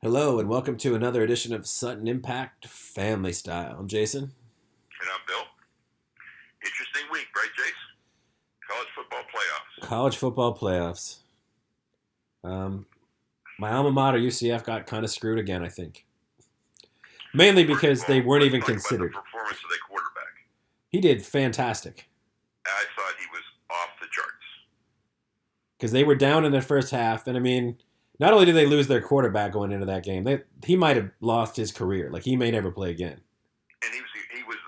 Hello and welcome to another edition of Sutton Impact Family Style. I'm Jason. And I'm Bill. Interesting week, right, Jace? College football playoffs. College football playoffs. My alma mater UCF got kind of screwed again, I think. Mainly First because of they all, weren't let's even talk considered. about the performance of their quarterback. He did fantastic I thought he was off the charts. because they were down in the first half, and I mean, not only did they lose their quarterback going into that game, he might have lost his career. Like he may never play again. And he was the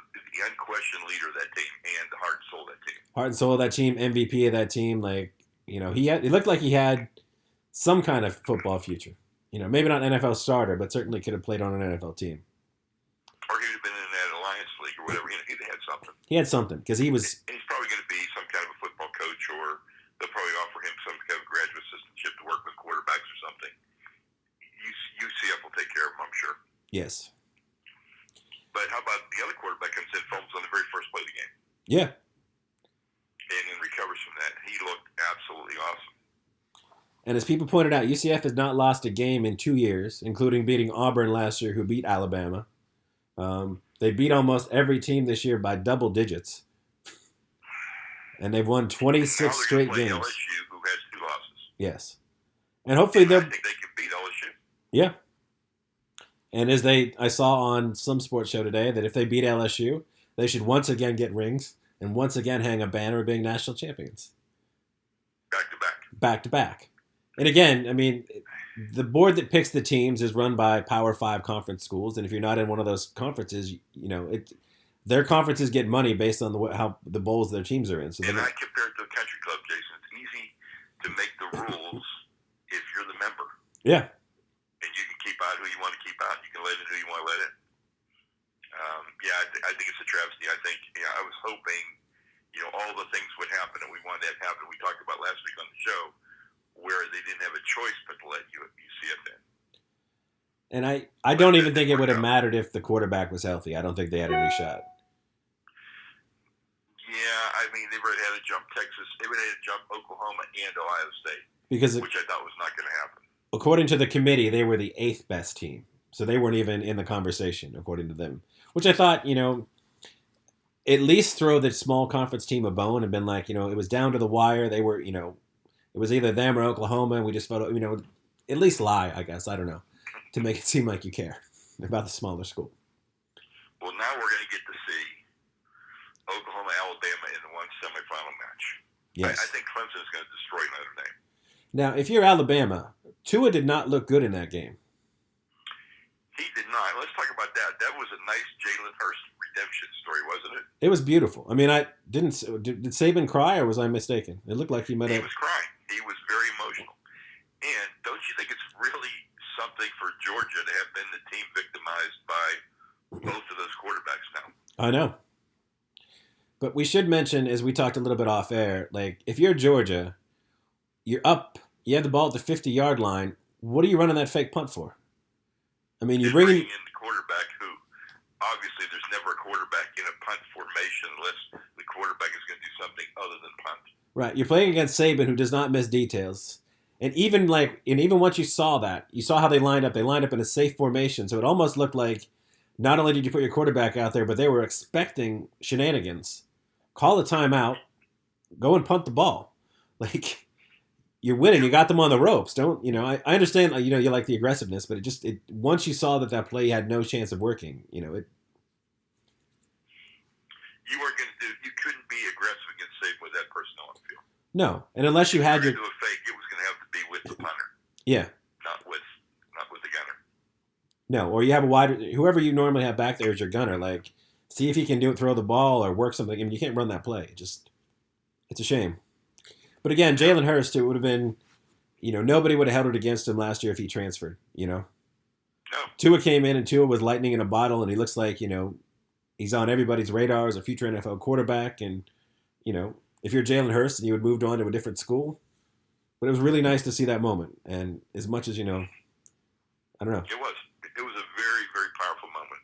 unquestioned leader of that team and the heart and soul of that team. Heart and soul of that team, MVP of that team. Like it looked like he had some kind of football future. Maybe not an NFL starter, but certainly could have played on an NFL team. Or he would have been in that Alliance League or whatever. He'd had something. He had something because he was. And he's probably going to be some kind of a football coach, or they'll probably offer him some kind of graduate assistantship to work with quarterbacks or something. UCF will take care of him, I'm sure. Yes. But how about the other quarterback comes in, fumbles on the very first play of the game, Yeah. and then recovers from that? He looked absolutely awesome. And as people pointed out, UCF has not lost a game in 2 years, including beating Auburn last year, who beat Alabama. They beat almost every team this year by double digits. And they've won 26 straight games. LSU, who has 2 losses. Yes. And hopefully I they'll. think they can beat LSU. Yeah. And I saw on some sports show today that if they beat LSU, they should once again get rings and once again hang a banner of being national champions. Back to back. Back to back. And again, I mean, the board that picks the teams is run by Power 5 conference schools, and if you're not in one of those conferences, their conferences get money based on how the bowls their teams are in. So and I compare it to a country club, Jason. It's easy to make the rules if you're the member. Yeah. And you can keep out who you want to keep out. You can let in who you want to let in. I think it's a travesty. I think I was hoping all the things would happen, and we wanted that to happen. We talked about last week on the show, where they didn't have a choice but to let UCF in. And I don't even think it would have mattered if the quarterback was healthy. I don't think they had any shot. Yeah, I mean, they would have had to jump Texas. They would have had to jump Oklahoma and Ohio State, which I thought was not going to happen. According to the committee, they were the 8th best team. So they weren't even in the conversation, according to them. Which I thought, at least throw the small conference team a bone and been like, it was down to the wire. They were, it was either them or Oklahoma, and we just felt, at least lie, I guess. I don't know. To make it seem like you care about the smaller school. Well, now we're going to get to see Oklahoma, Alabama in the one semifinal match. Yes. I think Clemson is going to destroy Notre Dame. Now, if you're Alabama, Tua did not look good in that game. He did not. Let's talk about that. That was a nice Jalen Hurst redemption story, wasn't it? It was beautiful. I mean, did Saban cry, or was I mistaken? It looked like he might have. He was crying. He was very emotional. And don't you think it's really something for Georgia to have been the team victimized by both of those quarterbacks now? I know. But we should mention, as we talked a little bit off air, like if you're Georgia, you're up, you have the ball at the 50-yard line. What are you running that fake punt for? I mean, you're bringing in the quarterback who, obviously, there's never a quarterback in a punt formation unless the quarterback is going to do something other than punt. Right. You're playing against Saban, who does not miss details. And even once you saw that, you saw how they lined up. They lined up in a safe formation, so it almost looked like not only did you put your quarterback out there, but they were expecting shenanigans. Call a timeout, go and punt the ball. Like, you're winning. You got them on the ropes. Don't I understand. You like the aggressiveness, but it once you saw that play had no chance of working. You were going to do. You couldn't be aggressive against Saban with that personnel on the field. No, and unless you had your do a fake, it was going to have to be with the punter. Yeah. Not with the gunner. No, or you have whoever you normally have back there is your gunner. Like, see if he can throw the ball or work something. I mean, you can't run that play. It's a shame. But again, Jalen Hurst, it would have been, nobody would have held it against him last year if he transferred, No. Tua came in, and Tua was lightning in a bottle, and he looks like, he's on everybody's radar as a future NFL quarterback. And, if you're Jalen Hurst and you had moved on to a different school, but it was really nice to see that moment. And as much as, I don't know. It was. It was a very, very powerful moment.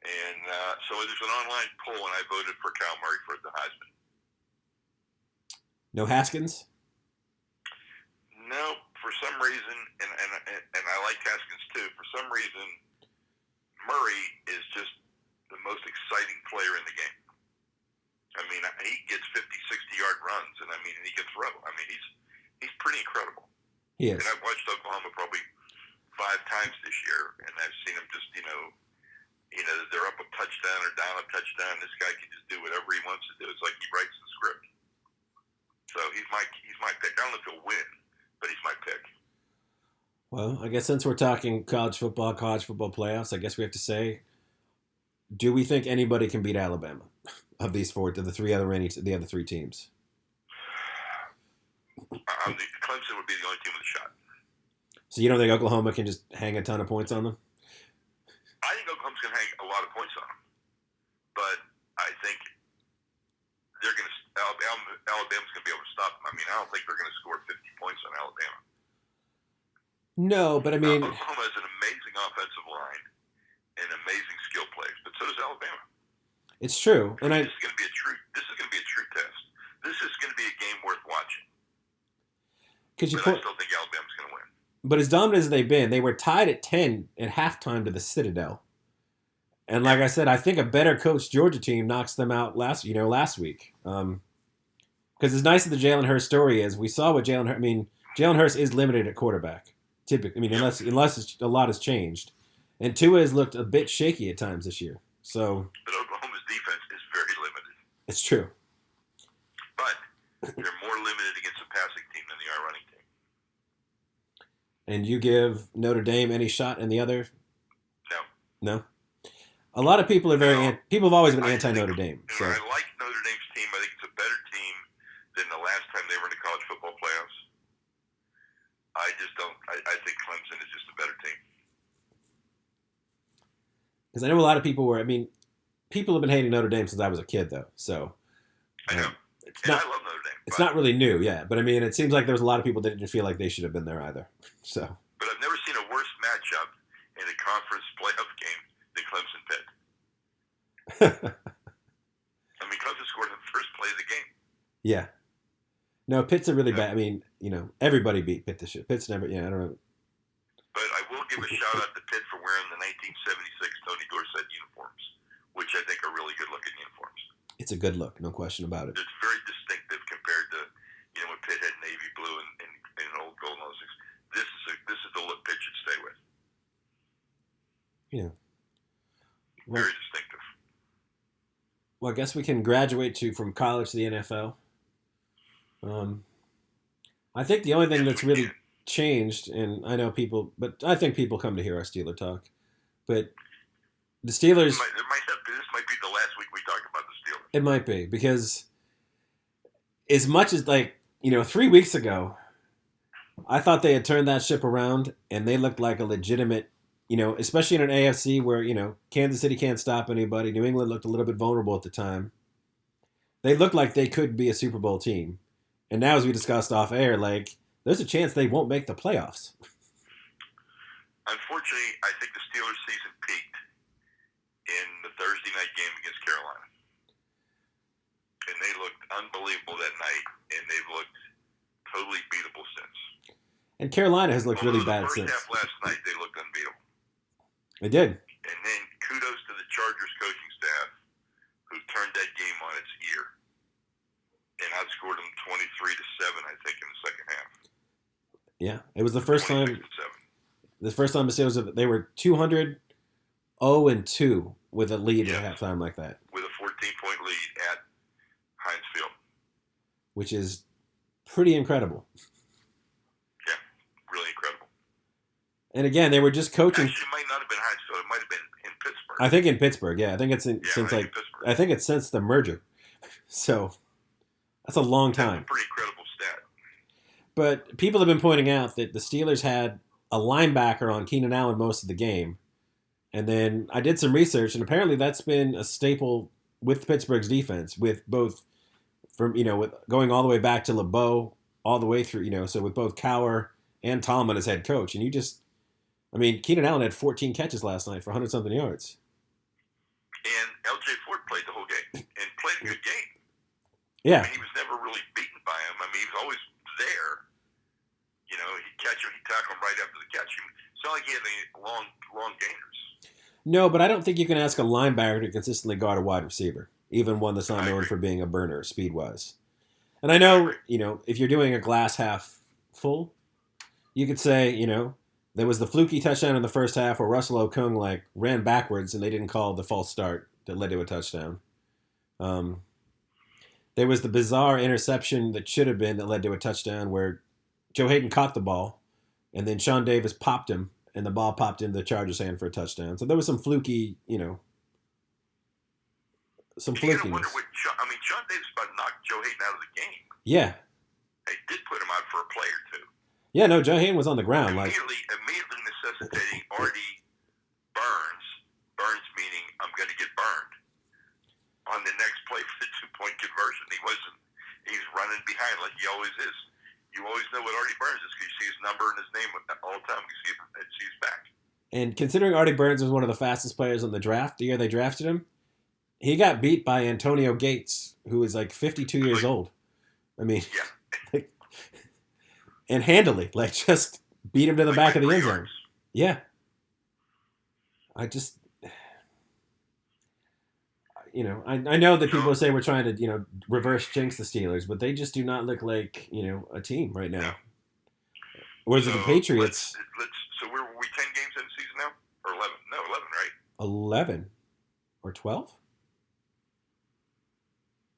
And so there's an online poll, and I voted for Kyle Murray for the Heisman. No Haskins? No, for some reason, and I like Haskins too. For some reason, Murray is just the most exciting player in the game. I mean, he gets 50, 60-yard runs, and I mean, he can throw. I mean, he's pretty incredible. He is. And I've watched Oklahoma probably 5 times this year, and I've seen him just, they're up a touchdown or down a touchdown. This guy can just do whatever he wants to do. It's like he writes the script. So he's my pick. I don't know if he'll win, but he's my pick. Well, I guess since we're talking college football playoffs, I guess we have to say, do we think anybody can beat Alabama of these four, the other three teams? Clemson would be the only team with a shot. So you don't think Oklahoma can just hang a ton of points on them? I think Oklahoma's going to hang a lot of points on them, but I think Alabama's going to be able to stop them. I mean, I don't think they're going to score 50 points on Alabama. No, but I mean, Oklahoma has an amazing offensive line and amazing skill players, but so does Alabama. It's true, and this is going to be a true test. This is going to be a game worth watching. But I still think Alabama's going to win. But as dominant as they've been, they were tied at 10 at halftime to the Citadel. And like I said, I think a better coached Georgia team knocks them out last week. Because as nice as the Jalen Hurts story is, we saw what Jalen Hurts. I mean, Jalen Hurts is limited at quarterback. Typically, I mean, unless a lot has changed, and Tua has looked a bit shaky at times this year. So, but Oklahoma's defense is very limited. It's true. But they're more limited against a passing team than they are running team. And you give Notre Dame any shot in the other? No. No. A lot of people are people have always been anti-Notre Dame. So. I like Notre Dame's team. I think it's a better team than the last time they were in the college football playoffs. I just don't. I think Clemson is just a better team. Because I know a lot of people were. I mean, people have been hating Notre Dame since I was a kid, though. So I know. I love Notre Dame. It's not really new, yeah. But I mean, it seems like there was a lot of people that didn't feel like they should have been there either. So. But I've never seen a worse matchup in a conference playoff game than Clemson Pitt. I mean, Clemson scored in the first play of the game. Yeah. No, Pitt's a really bad. I mean, everybody beat Pitt this year. Pitt's never. Yeah, I don't know. But I will give a shout out to Pitt for wearing the 1976 Tony Dorsett uniforms, which I think are really good looking uniforms. It's a good look, no question about it. It's very distinctive compared to when Pitt had navy blue and old gold noses. This is the look Pitt should stay with. Yeah. Well, very distinctive. Well, I guess we can graduate from college to the NFL. I think the only thing that's really changed, and I know people, but I think people come to hear our Steeler talk. But the Steelers. This might be the last week we talk about the Steelers. It might be, because as much as 3 weeks ago, I thought they had turned that ship around and they looked like a legitimate, especially in an AFC where, Kansas City can't stop anybody. New England looked a little bit vulnerable at the time. They looked like they could be a Super Bowl team. And now, as we discussed off air, there's a chance they won't make the playoffs. Unfortunately, I think the Steelers' season peaked in the Thursday night game against Carolina. And they looked unbelievable that night, and they've looked totally beatable since. And Carolina has looked really bad since. The first half last night, they looked unbeatable. They did. And then kudos to the Chargers coaching staff who turned that game on its ear and outscored them 23-7, I think, in the second half. Yeah, it was the first time. The first time they were 200-0-2 with a lead at halftime like that. With a 14-point lead at Heinz Field, which is pretty incredible. Yeah, really incredible. And again, they were just coaching. Actually, it might not have been Heinz Field. It might have been in Pittsburgh. I think in Pittsburgh. Yeah, I think it's I think it's since the merger. So that's a long time. That's a pretty incredible stat. But people have been pointing out that the Steelers had a linebacker on Keenan Allen most of the game. And then I did some research, and apparently that's been a staple with Pittsburgh's defense, with both with going all the way back to LeBeau, all the way through, so with both Cowher and Tomlin as head coach. And Keenan Allen had 14 catches last night for 100-something yards. And L.J. Ford played the whole game and played a good game. Yeah. He was never really beaten by him. He was always there. He catch him, he tackled him right after the catch. It's not like he had any long gainers. No, but I don't think you can ask a linebacker to consistently guard a wide receiver, even one that's not known for being a burner speed-wise. And I know, if you're doing a glass half full, you could say, there was the fluky touchdown in the first half where Russell Okung ran backwards and they didn't call the false start that led to a touchdown. There was the bizarre interception that should have been that led to a touchdown where Joe Hayden caught the ball and then Sean Davis popped him and the ball popped into the Chargers' hand for a touchdown. So there was some fluky, some flukiness. Sean Davis about knocked Joe Hayden out of the game. Yeah. They did put him out for a play or two. Yeah, no, Joe Hayden was on the ground. Immediately necessitating Artie Burns meaning I'm going to get burned, on the next play for the 2-point conversion. He's running behind like he always is. You always know what Artie Burns is because you see his number and his name all the time. You see his back. And considering Artie Burns was one of the fastest players in the draft, the year they drafted him, he got beat by Antonio Gates, who is 52 years old. I mean, yeah. And handily, just beat him to the back of the end zone. Yeah. I just, I know that people say we're trying to, reverse jinx the Steelers, but they just do not look like, a team right now. Whereas the Patriots. So were we 10 games in the season now? Or 11? No, 11, right? 11 or 12?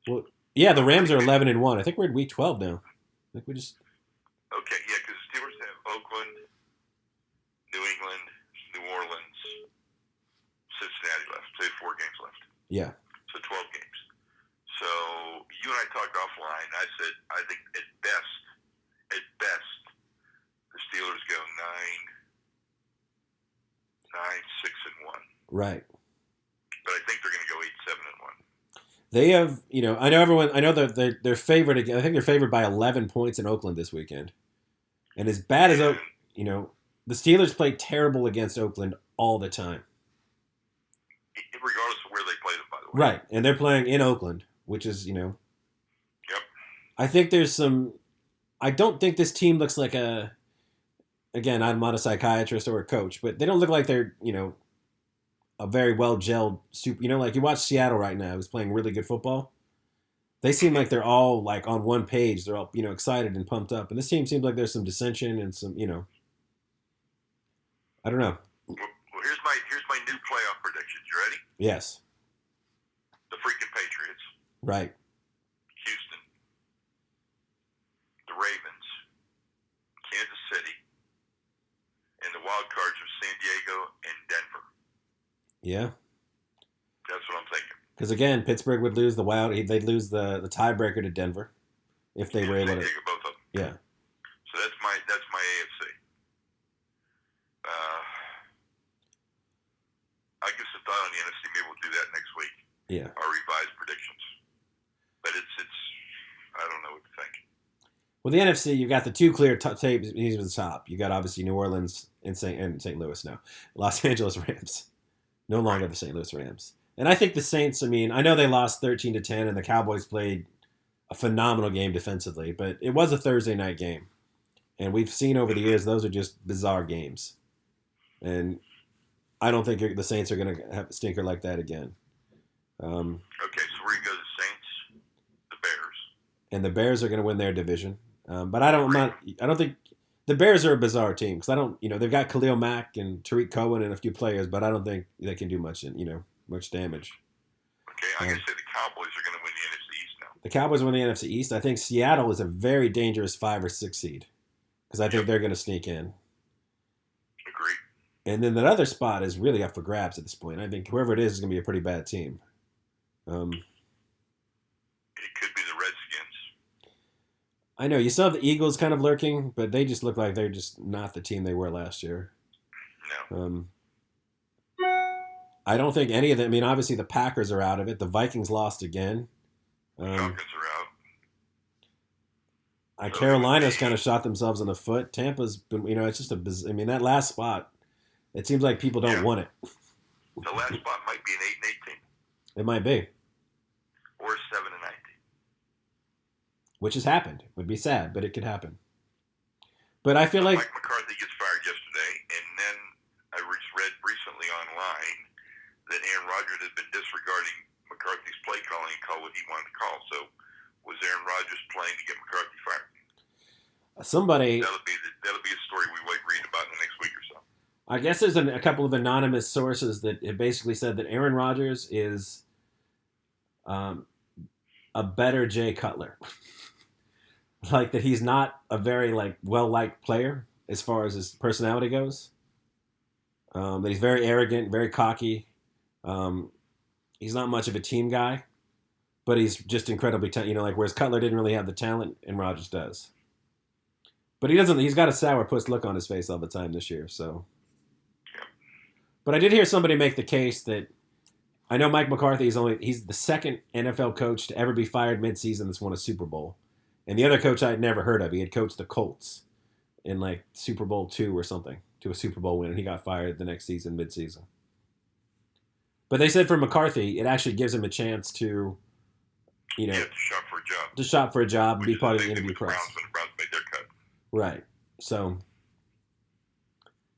Well, yeah, the Rams are 11-1. I think we're in week 12 now. I think we just. Okay, yeah, because the Steelers have Oakland, New England, New Orleans, Cincinnati left. So they have 4 games left. Yeah. So 12 games. So you and I talked offline. I said I think at best, the Steelers go 9-6-1. Right. But I think they're going to go 8-7-1. They have, I know that they're favored. I think they're favored by 11 points in Oakland this weekend. And as bad as, the Steelers play terrible against Oakland all the time. Regardless of where they play them, by the way. Right. And they're playing in Oakland, which is, Yep. I think there's I don't think this team looks like again, I'm not a psychiatrist or a coach, but they don't look like they're, a very well-gelled super. You watch Seattle right now, who's playing really good football. They seem like they're all on one page. They're all excited and pumped up. And this team seems like there's some dissension and some I don't know. Well, here's my new playoff predictions. You ready? Yes. The freaking Patriots. Right. Houston. The Ravens. Kansas City. And the wild cards of San Diego and Denver. Yeah. That's what I'm thinking. Because again, Pittsburgh would lose they'd lose the tiebreaker to Denver if they were able to. Both of them. Yeah. So that's my AFC. I give some thought on the NFC. Maybe we'll do that next week. Yeah. Our revised predictions. But it's I don't know what to think. Well, the NFC, you've got the two clear tapes at the top. You got obviously New Orleans and St. Louis now. Los Angeles Rams. No longer the St. Louis Rams. And I think the Saints, I know they lost 13-10 and the Cowboys played a phenomenal game defensively, but it was a Thursday night game. And we've seen over the years, those are just bizarre games. And I don't think the Saints are going to have a stinker like that again. Okay, so we're going to go the Saints, the Bears. And the Bears are going to win their division. But I don't think the Bears are a bizarre team because I don't, they've got Khalil Mack and Tariq Cohen and a few players, but I don't think they can do much, much damage. Okay, I'm going to say the Cowboys are going to win the NFC East now. The Cowboys win the NFC East. I think Seattle is a very dangerous 5 or 6 seed because I think they're going to sneak in. Agreed. And then that other spot is really up for grabs at this point. I think whoever it is going to be a pretty bad team. It could be the Redskins. I know. You still have the Eagles kind of lurking, but they just look like they're just not the team they were last year. No. I don't think any of them. Obviously the Packers are out of it. The Vikings lost again. Falcons are out. Carolina's kind of shot themselves in the foot. Tampa's been, it's just that last spot, it seems like people don't want it. The last spot might be an 8-18. It might be. Or 7-19. Which has happened. Would be sad, but it could happen. But I feel like Mike McCarthy gets fired yesterday, and then I read recently online that Aaron Rodgers had been disregarding McCarthy's play calling and called what he wanted to call. So was Aaron Rodgers playing to get McCarthy fired? somebody, That'll be a story we might read about in the next week or so. I guess there's a couple of anonymous sources that have basically said that Aaron Rodgers is a better Jay Cutler. Like that he's not a very well-liked player as far as his personality goes. That he's very arrogant, very cocky. He's not much of a team guy, but he's just incredibly whereas Cutler didn't really have the talent and Rodgers does. But he doesn't. He's got a sourpuss look on his face all the time this year. So, but I did hear somebody make the case that I know Mike McCarthy he's the second NFL coach to ever be fired midseason that's won a Super Bowl, and the other coach I had never heard of. He had coached the Colts in Super Bowl II or something to a Super Bowl win, and he got fired the next season midseason. But they said for McCarthy, it actually gives him a chance to, to shop for a job. To shop for a job and be part of the interview interview process. When the Browns made their cut. Right. So,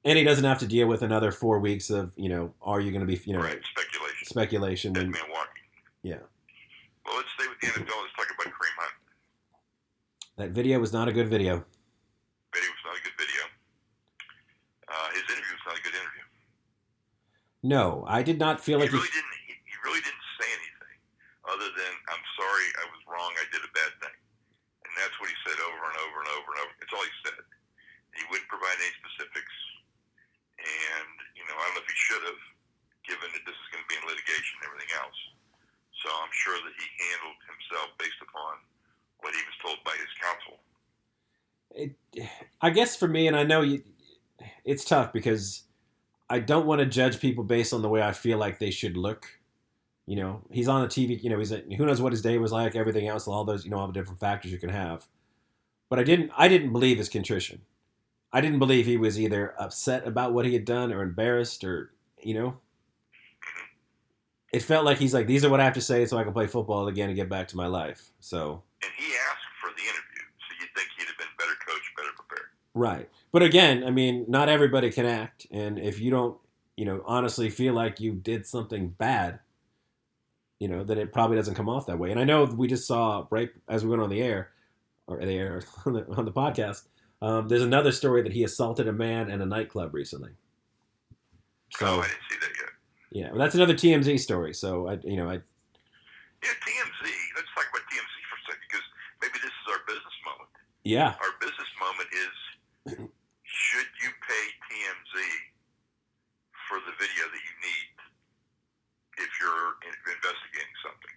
and he doesn't have to deal with another 4 weeks of, are you going to be, right, speculation. Dead man walking. Yeah. Well, let's stay with the NFL. Let's talk about Kareem Hunt. That video was not a good video. Video was not a good video. His interview was not a good interview. No, I did not feel like he really didn't say anything other than, I'm sorry, I was wrong, I did a bad thing. And that's what he said over and over and over and over. It's all he said. He wouldn't provide any specifics. And, I don't know if he should have, given that this is going to be in litigation and everything else. So I'm sure that he handled himself based upon what he was told by his counsel. I guess for me, and I know it's tough because I don't want to judge people based on the way I feel like they should look. He's on the TV, who knows what his day was like, everything else, all those, all the different factors you can have. But I didn't believe his contrition. I didn't believe he was either upset about what he had done or embarrassed or, It felt like he's like, these are what I have to say so I can play football again and get back to my life. So. And he asked for the interview, so you'd think he'd have been better coached, better prepared. Right. But again, I mean, not everybody can act. And if you don't, honestly feel like you did something bad, then it probably doesn't come off that way. And I know we just saw, right as we went on the air, on the podcast, there's another story that he assaulted a man in a nightclub recently. So, I didn't see that yet. Yeah, well, that's another TMZ story. So, Yeah, TMZ. Let's talk about TMZ for a second, because maybe this is our business moment. Yeah. Our business moment is, should you pay TMZ for the video that you need if you're investigating something?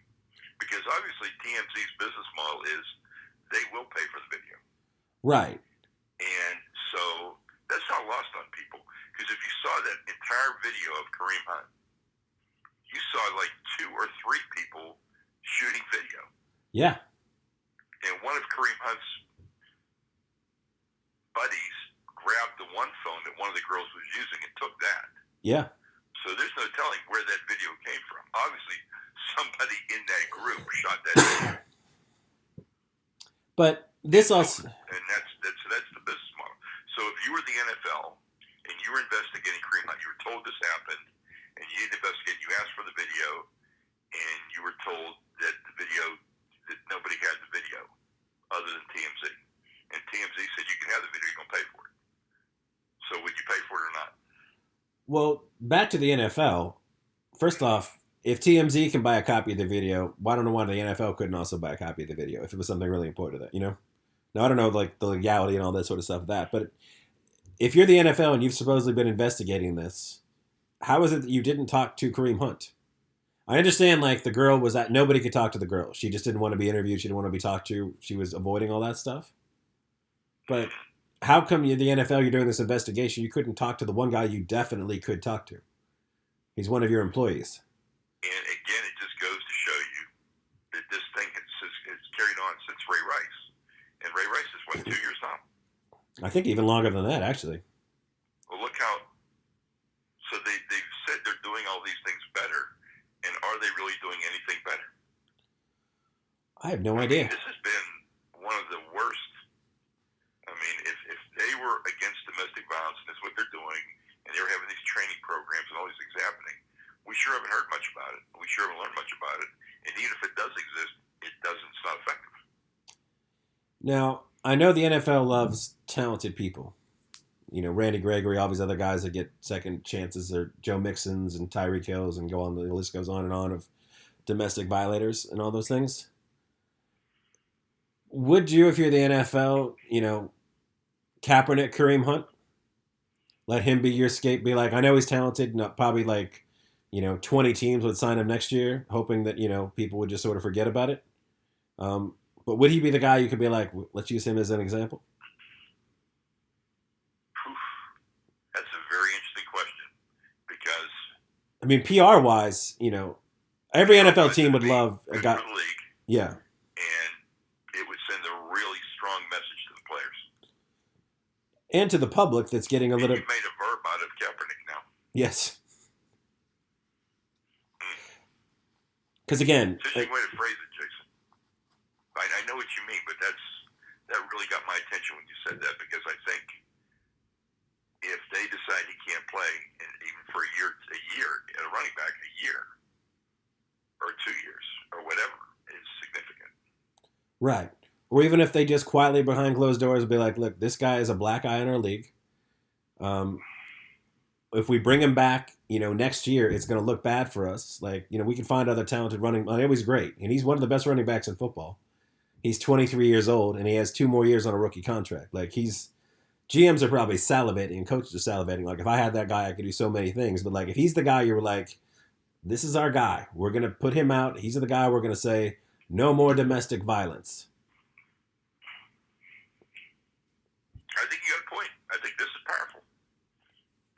Because obviously TMZ's business model is they will pay for the video. Right. And so that's not lost on people. Because if you saw that entire video of Kareem Hunt, you saw 2 or 3 people shooting video. Yeah. And one of Kareem Hunt's buddies grabbed the one phone that one of the girls was using and took that. Yeah. So there's no telling where that video came from. Obviously, somebody in that group shot that video. But this also... And that's the business model. So if you were the NFL and you were investigating Kareem Hunt, you were told this happened, and you didn't investigate, you asked for the video, and you were told that that nobody had the video other than TMZ. And TMZ said you can have the video, you're going to pay for it. So would you pay for it or not? Well, back to the NFL. First off, if TMZ can buy a copy of the video, why don't know why the NFL couldn't also buy a copy of the video if it was something really important to that, Now, I don't know, the legality and all that sort of stuff of that, but if you're the NFL and you've supposedly been investigating this, how is it that you didn't talk to Kareem Hunt? I understand, the girl was that nobody could talk to the girl. She just didn't want to be interviewed. She didn't want to be talked to. She was avoiding all that stuff. But how come you're the NFL, you're doing this investigation, you couldn't talk to the one guy you definitely could talk to? He's one of your employees. And again, it just goes to show you that this thing has carried on since Ray Rice. And Ray Rice is, 2 years now? I think even longer than that, actually. Well, look how... So they've said they're doing all these things better, and are they really doing anything better? I have no idea. This has been one of the worst. I mean, if they were against domestic violence, and that's what they're doing, and they were having these training programs and all these things happening. We sure haven't heard much about it. We sure haven't learned much about it. And even if it does exist, it's not effective. Now, I know the NFL loves talented people. You know, Randy Gregory, all these other guys that get second chances, or Joe Mixons and Tyreek Hills, and go on. The list goes on and on of domestic violators and all those things. Would you, if you're the NFL, you know, Kaepernick, Kareem Hunt, let him be your scape? Be like, I know he's talented, not probably like, you know, 20 teams would sign him next year, hoping that, you know, people would just sort of forget about it. But would he be the guy you could be like, let's use him as an example? That's a very interesting question because, I mean, PR wise, you know, every NFL team would love a guy. For the league, Yeah. and it would send a really strong message to the players. And to the public that's getting a little. You made a verb out of Kaepernick now. Yes. Because again. Interesting way to phrase it, Jason. I know what you mean, but that really got my attention when you said that, because I think if they decide he can't play, and even for a year, a running back, a year, or 2 years, or whatever, is significant. Right. Or even if they just quietly behind closed doors be like, look, this guy is a black eye in our league. If we bring him back, you know, next year, it's going to look bad for us. Like, you know, we can find other talented running. I know he's great, and he's one of the best running backs in football. He's 23 years old, and he has 2 more years on a rookie contract. Like, GMs are probably salivating, and coaches are salivating. Like, if I had that guy, I could do so many things. But, like, if he's the guy you're like, this is our guy. We're going to put him out. He's the guy we're going to say, no more domestic violence. I think you got a point. I think this is powerful.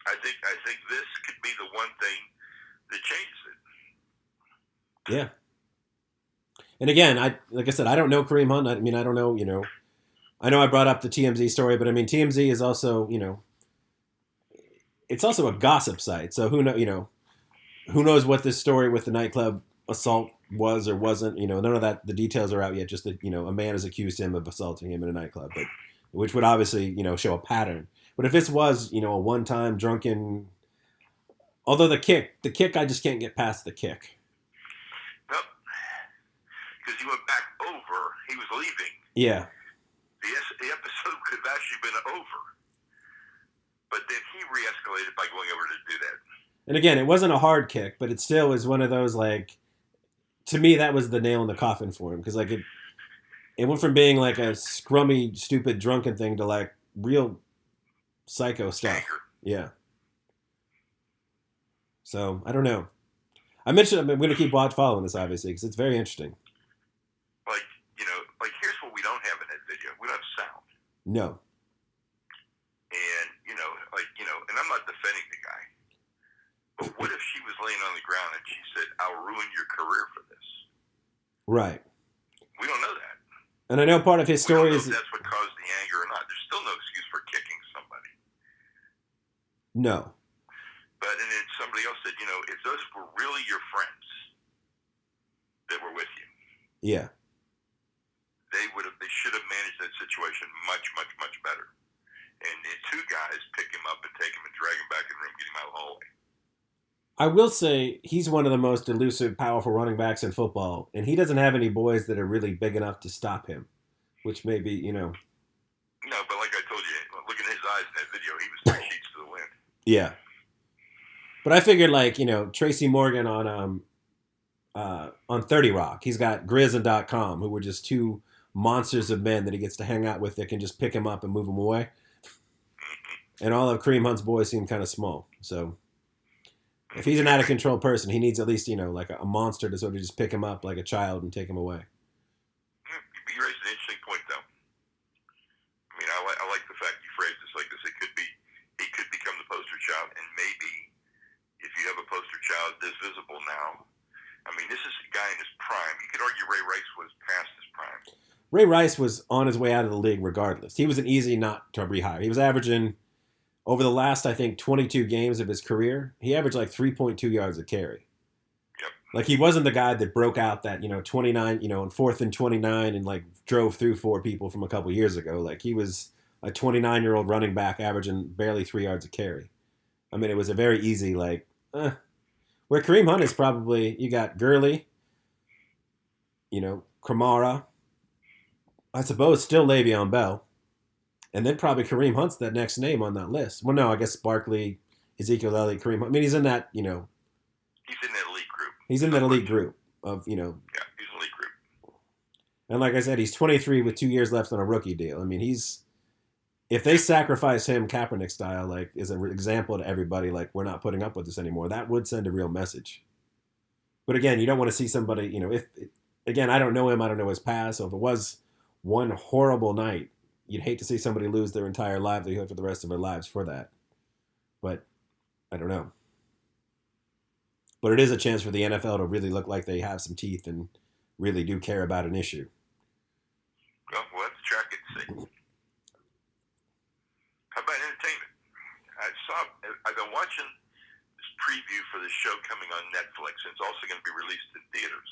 I think this could be the one thing that changes it. Yeah. And again, like I said, I don't know Kareem Hunt. I mean, I don't know, you know. I know I brought up the TMZ story, but I mean, TMZ is also, you know, it's also a gossip site. So who knows what this story with the nightclub assault was or wasn't. You know, none of that, the details are out yet. Just that, you know, a man has accused him of assaulting him in a nightclub, but which would obviously, you know, show a pattern. But if this was, you know, a one-time drunken, although the kick, I just can't get past the kick. Nope. Because he went back over. He was leaving. Yeah. The episode could have actually been over. But then he re-escalated by going over to do that. And again, it wasn't a hard kick, but it still was one of those, like, to me, that was the nail in the coffin for him. Because, like, it went from being, like, a scrummy, stupid, drunken thing to, like, real psycho stuff. Anger. Yeah. So, I don't know. I'm going to keep following this, obviously, because it's very interesting. Like, you know, like, here's what we don't have in that video. We don't have sound. No. And, you know, like, you know, and I'm not defending the guy. But what if she was laying on the ground and she said, I'll ruin your career for this? Right. We don't know that. And I know part of his story is... that's what caused the anger or not. There's still no excuse for kicking somebody. No. But, and then somebody else said, you know, if those were really your friends that were with you, yeah, they should have managed that situation much, much, much better. And the 2 guys pick him up and take him and drag him back in the room, get him out of the hallway. I will say he's one of the most elusive, powerful running backs in football, and he doesn't have any boys that are really big enough to stop him, which may be, you know. No, but like I told you, look at his eyes in that video. He was 3 sheets to the wind. Yeah. But I figured, like, you know, Tracy Morgan on 30 Rock, he's got Grizz and .com, who were just 2 monsters of men that he gets to hang out with that can just pick him up and move him away. And all of Kareem Hunt's boys seem kind of small, so... If he's an out-of-control person, he needs at least, you know, like a monster to sort of just pick him up like a child and take him away. You raised an interesting point, though. I mean, I like the fact you phrased this like this. He could become the poster child, and maybe if you have a poster child this visible now, I mean, this is a guy in his prime. You could argue Ray Rice was past his prime. Ray Rice was on his way out of the league regardless. He was an easy not to rehire. He was averaging... Over the last, I think, 22 games of his career, he averaged like 3.2 yards a carry. Yep. Like, he wasn't the guy that broke out that, you know, 29, you know, in 4th and 29 and, like, drove through 4 people from a couple years ago. Like, he was a 29-year-old running back averaging barely 3 yards a carry. I mean, it was a very easy, like, where Kareem Hunt is probably, you got Gurley, Kamara, I suppose still Le'Veon Bell, and then probably Kareem Hunt's that next name on that list. Well, no, I guess Barkley, Ezekiel Elliott, Kareem Hunt. I mean, he's in that, He's in that elite group. He's in that elite group of, Yeah, he's an elite group. And like I said, he's 23 with 2 years left on a rookie deal. I mean, if they sacrifice him Kaepernick style, like, as an example to everybody, like, we're not putting up with this anymore, that would send a real message. But again, you don't want to see somebody, again, I don't know him, I don't know his past, so if it was one horrible night, you'd hate to see somebody lose their entire livelihood for the rest of their lives for that. But I don't know. But it is a chance for the NFL to really look like they have some teeth and really do care about an issue. Well, we'll have to track it and see. How about entertainment? I've been watching this preview for this show coming on Netflix, and it's also going to be released in theaters,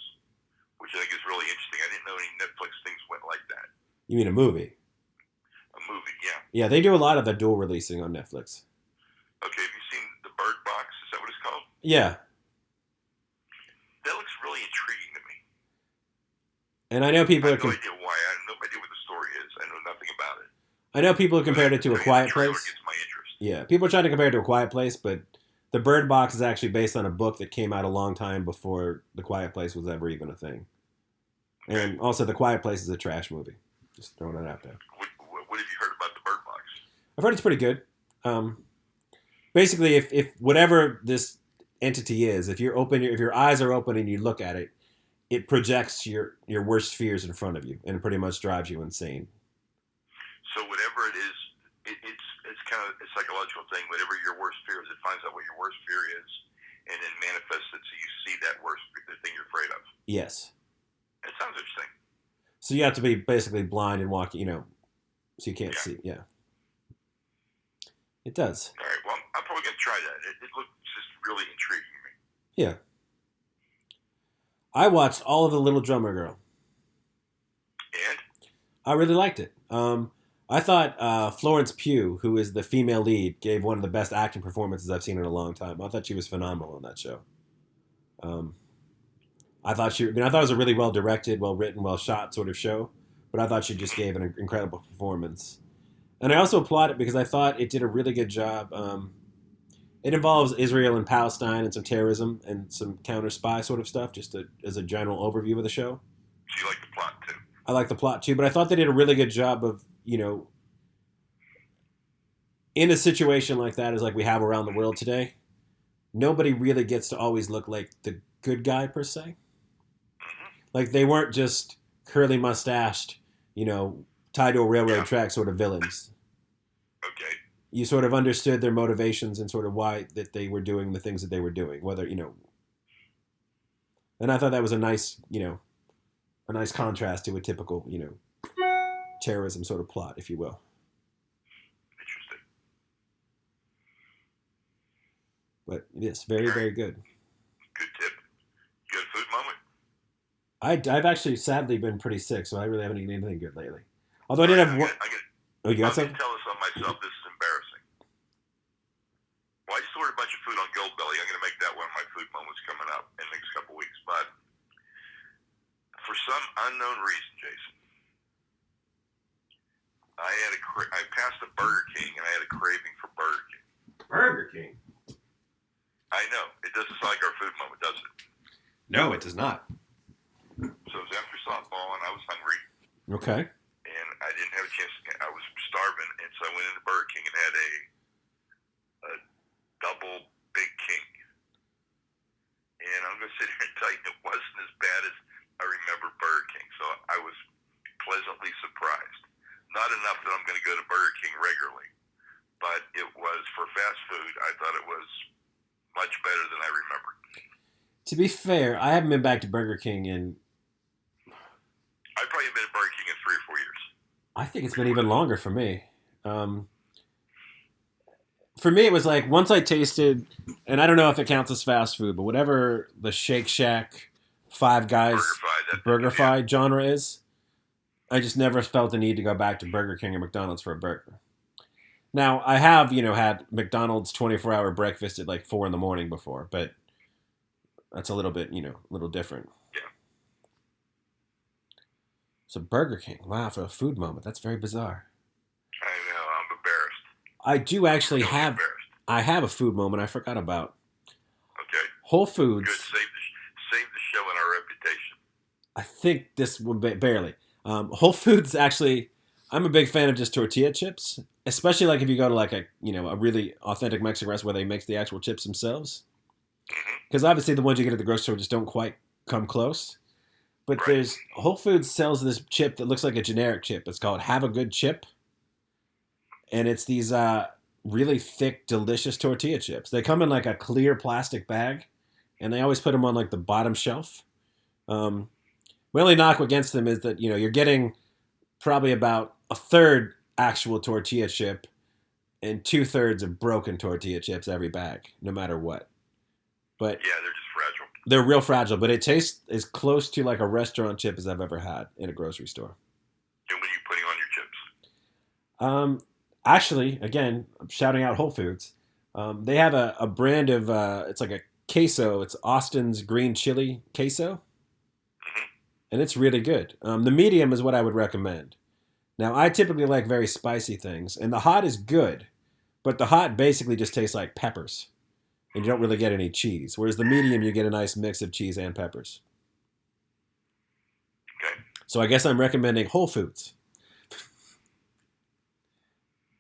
which I think is really interesting. I didn't know any Netflix things went like that. You mean a movie? A movie, yeah. Yeah, they do a lot of the dual releasing on Netflix. Okay, have you seen The Bird Box? Is that what it's called? Yeah. That looks really intriguing to me. And I know people I have no idea why. I have no idea what the story is. I know nothing about it. I know people have compared it to A Quiet Place. Gets my interest. Yeah, people are trying to compare it to A Quiet Place, but The Bird Box is actually based on a book that came out a long time before The Quiet Place was ever even a thing. And also, The Quiet Place is a trash movie. Just throwing it out there. What have you heard about The Bird Box? I've heard it's pretty good. Basically, if whatever this entity is, if your eyes are open and you look at it, it projects your worst fears in front of you and pretty much drives you insane. So whatever it is, it's kind of a psychological thing. Whatever your worst fear is, it finds out what your worst fear is, and then manifests it so you see that the thing you're afraid of. Yes. It sounds interesting. So you have to be basically blind and walking, so you can't see. Yeah. It does. All right. Well, I'm probably going to try that. It looks just really intriguing to me. Yeah. I watched all of The Little Drummer Girl. And? I really liked it. I thought Florence Pugh, who is the female lead, gave one of the best acting performances I've seen in a long time. I thought she was phenomenal on that show. I thought it was a really well directed, well written, well shot sort of show, but I thought she just gave an incredible performance. And I also applaud it because I thought it did a really good job. It involves Israel and Palestine and some terrorism and some counter spy sort of stuff, just as a general overview of the show. So you like the plot too? I like the plot too, but I thought they did a really good job of, in a situation like that, as like we have around the world today, nobody really gets to always look like the good guy per se. Mm-hmm. Like they weren't just curly mustached, tied to a railroad track sort of villains. Okay. You sort of understood their motivations and sort of why that they were doing the things that they were doing, whether, and I thought that was a nice contrast to a typical, terrorism sort of plot, if you will. Interesting. But it is very, very good. Good tip. You got a food moment? I've actually sadly been pretty sick, so I really haven't eaten anything good lately. Although I did have one. Oh, you got something? I'm going to tell this on myself. This is embarrassing. Well, I just ordered a bunch of food on Goldbelly. I'm going to make that one of my food moments coming up in the next couple weeks. But for some unknown reason, Jason, I passed a Burger King and I had a craving for Burger King. Burger King? I know. It doesn't sound like our food moment, does it? No, it does not. So it was after softball and I was hungry. Okay. And I didn't have a chance. I was starving, and so I went into Burger King and had a double Big King. And I'm going to sit here and tell you it wasn't as bad as I remember Burger King. So I was pleasantly surprised. Not enough that I'm going to go to Burger King regularly, but it was, for fast food, I thought it was much better than I remembered. To be fair, I haven't been back to Burger King in... I've probably been at Burger King in 3 or 4 years. I think it's been even longer for me. For me, it was like, once I tasted, and I don't know if it counts as fast food, but whatever the Shake Shack, Five Guys, BurgerFi genre is, I just never felt the need to go back to Burger King or McDonald's for a burger. Now, I have, had McDonald's 24-hour breakfast at like 4 in the morning before, but that's a little bit, a little different. Yeah. So Burger King, wow, for a food moment, that's very bizarre. I know, I'm embarrassed. I do actually Don't be have, embarrassed. I have a food moment I forgot about. Okay. Whole Foods. Good. Save the show and our reputation. I think this will barely. Whole Foods actually, I'm a big fan of just tortilla chips, especially like if you go to like a really authentic Mexican restaurant where they make the actual chips themselves. Because obviously the ones you get at the grocery store just don't quite come close. But Right. there's Whole Foods sells this chip that looks like a generic chip. It's called Have a Good Chip, and it's these really thick, delicious tortilla chips. They come in like a clear plastic bag, and they always put them on like the bottom shelf. My only knock against them is that you're getting probably about a third actual tortilla chip and 2/3 of broken tortilla chips every bag, no matter what. But Yeah, they're just fragile. they're real fragile, but it tastes as close to like a restaurant chip as I've ever had in a grocery store. And what are you putting on your chips? Actually, again, I'm shouting out Whole Foods. They have a brand of it's like a queso. It's Austin's green chili queso, and it's really good. The medium is what I would recommend. Now, I typically like very spicy things, and the hot is good, but the hot basically just tastes like peppers, and you don't really get any cheese. Whereas the medium, you get a nice mix of cheese and peppers. Okay. So I guess I'm recommending Whole Foods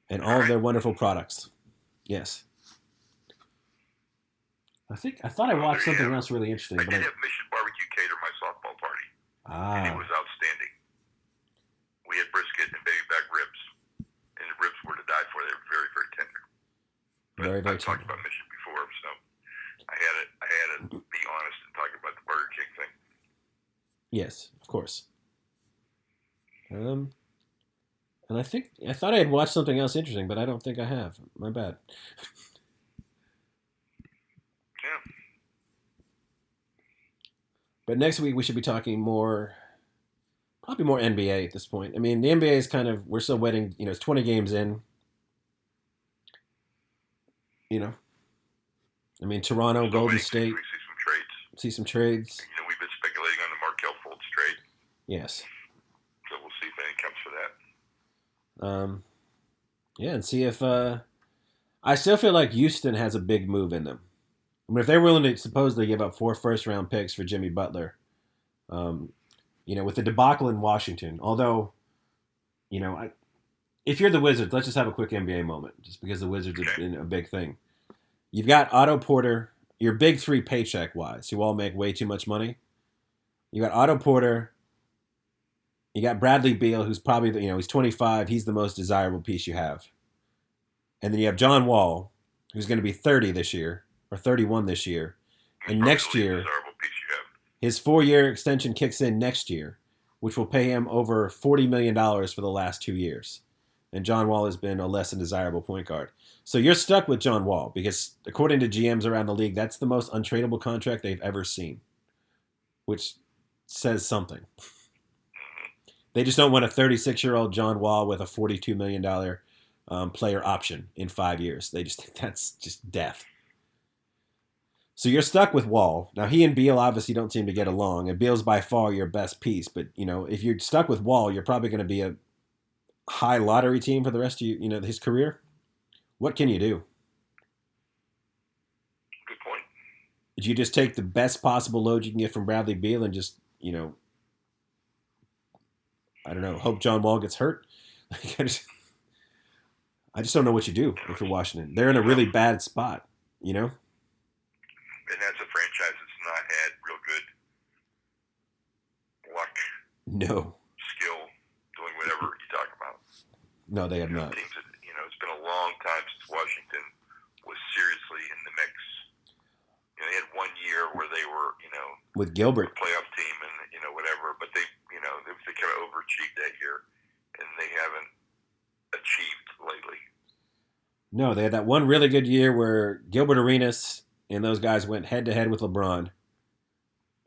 and all of their wonderful products. Yes. I thought I watched something else really interesting. I But did have Mission Barbecue cater my softball party, and it was outstanding. We had brisket and baby back ribs, and the ribs were to die for. They were very, very tender. But Very, very I've talked tender. about Mission before, so I had to be honest and talk about the Burger King thing. Yes, of course. And I thought I had watched something else interesting, but I don't think I have. My bad. Yeah. But next week we should be talking probably more NBA at this point. I mean, the NBA is we're still waiting. It's 20 games in. I mean, Toronto, So Golden we State, see some trades. see some trades. We've been speculating on the Markel Fultz trade, Yes. so we'll see if anything comes for that. Yeah, and see if I still feel like Houston has a big move in them. I mean, if they're willing to supposedly give up 4 first-round picks for Jimmy Butler, with the debacle in Washington, although, if you're the Wizards, let's just have a quick NBA moment, just because the Wizards have been a big thing. You've got Otto Porter, your big three paycheck-wise, who all make way too much money. You got Otto Porter. You got Bradley Beal, who's probably, he's 25. He's the most desirable piece you have. And then you have John Wall, who's going to be 30 this year, or 31 this year. And next year, Desirable piece you have. his 4-year extension kicks in next year, which will pay him over $40 million for the last 2 years. And John Wall has been a less than desirable point guard. So you're stuck with John Wall, because according to GMs around the league, that's the most untradeable contract they've ever seen, which says something. They just don't want a 36-year-old John Wall with a $42 million player option in 5 years. They just think that's just death. So you're stuck with Wall. Now, he and Beal obviously don't seem to get along, and Beal's by far your best piece. But, if you're stuck with Wall, you're probably going to be a high lottery team for the rest of his career. What can you do? Good point. Do you just take the best possible load you can get from Bradley Beal and just, I don't know, hope John Wall gets hurt? I just don't know what you do if you're Washington. They're in a really bad spot, And that's a franchise that's not had real good luck, No. skill, doing whatever you talk about. No, they have not. Teams that, it's been a long time since Washington was seriously in the mix. They had 1 year where they were, With a Gilbert. playoff team and, whatever, but they kind of overachieved that year, and they haven't achieved lately. No, they had that one really good year where Gilbert Arenas and those guys went head-to-head with LeBron.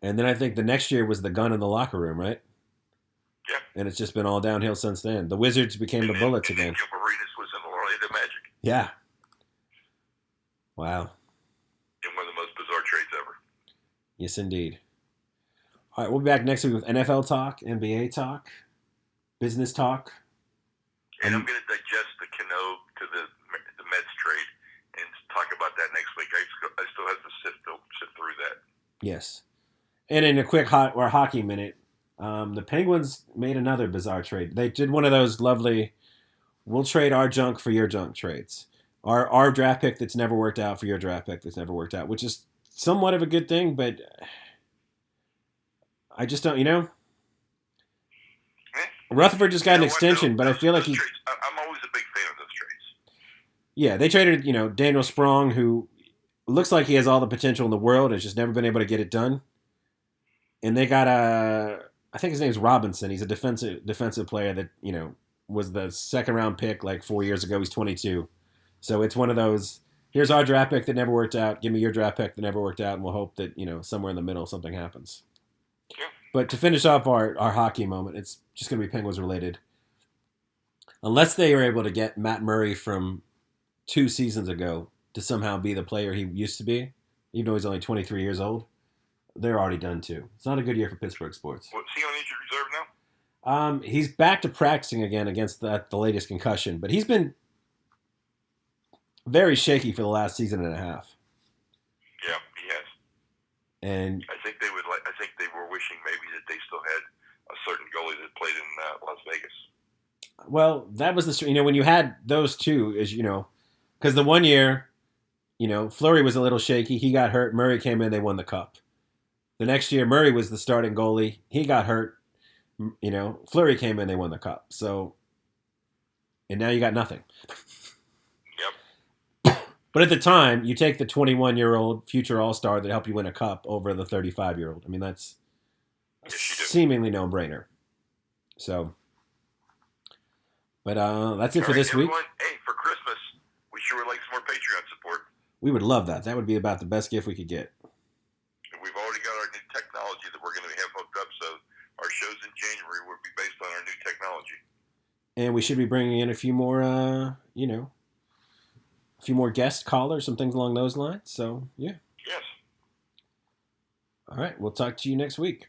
And then I think the next year was the gun in the locker room, right? Yeah. And it's just been all downhill since then. The Wizards became the Bullets and again. Gilbert Arenas was in Orlando Magic. Yeah. Wow. In one of the most bizarre trades ever. Yes, indeed. All right, we'll be back next week with NFL talk, NBA talk, business talk. And I'm going to digest the Cano to the Mets trade and talk about that next week. I still have to sit through that. Yes. And in a quick hockey minute, the Penguins made another bizarre trade. They did one of those lovely, we'll trade our junk for your junk trades. Our draft pick that's never worked out for your draft pick that's never worked out, which is somewhat of a good thing, but I just don't, Rutherford just got an extension, but I feel like he... I'm always a big fan of those trades. Yeah, they traded, Daniel Sprong, who looks like he has all the potential in the world, has just never been able to get it done. And they got I think his name's Robinson. He's a defensive player that, was the second round pick like 4 years ago. He's 22. So it's one of those, here's our draft pick that never worked out. Give me your draft pick that never worked out. And we'll hope that, somewhere in the middle something happens. Yeah. But to finish off our hockey moment, it's just going to be Penguins related. Unless they are able to get Matt Murray from 2 seasons ago to somehow be the player he used to be, even though he's only 23 years old, they're already done too. It's not a good year for Pittsburgh sports. Well, is he on injured reserve now? He's back to practicing again against the latest concussion, but he's been very shaky for the last season and a half. Yeah, he has. And I think they were wishing maybe that they still had a certain goalie that played in Las Vegas. Well, that was the when you had those two, because the one year, Fleury was a little shaky. He got hurt. Murray came in. They won the cup. The next year, Murray was the starting goalie. He got hurt. Fleury came in. They won the cup. So, and now you got nothing. Yep. But at the time, you take the 21-year-old future All-Star that helped you win a cup over the 35-year-old. I mean, that's a seemingly no-brainer. So, but that's it for this week. Hey, for Christmas, we sure would like some more Patreon support. We would love that. That would be about the best gift we could get. We've already got our new technology that we're going to have hooked up, so our shows in January will be based on our new technology. And we should be bringing in a few more, a few more guest callers, some things along those lines. So, yeah. Yes. All right. We'll talk to you next week.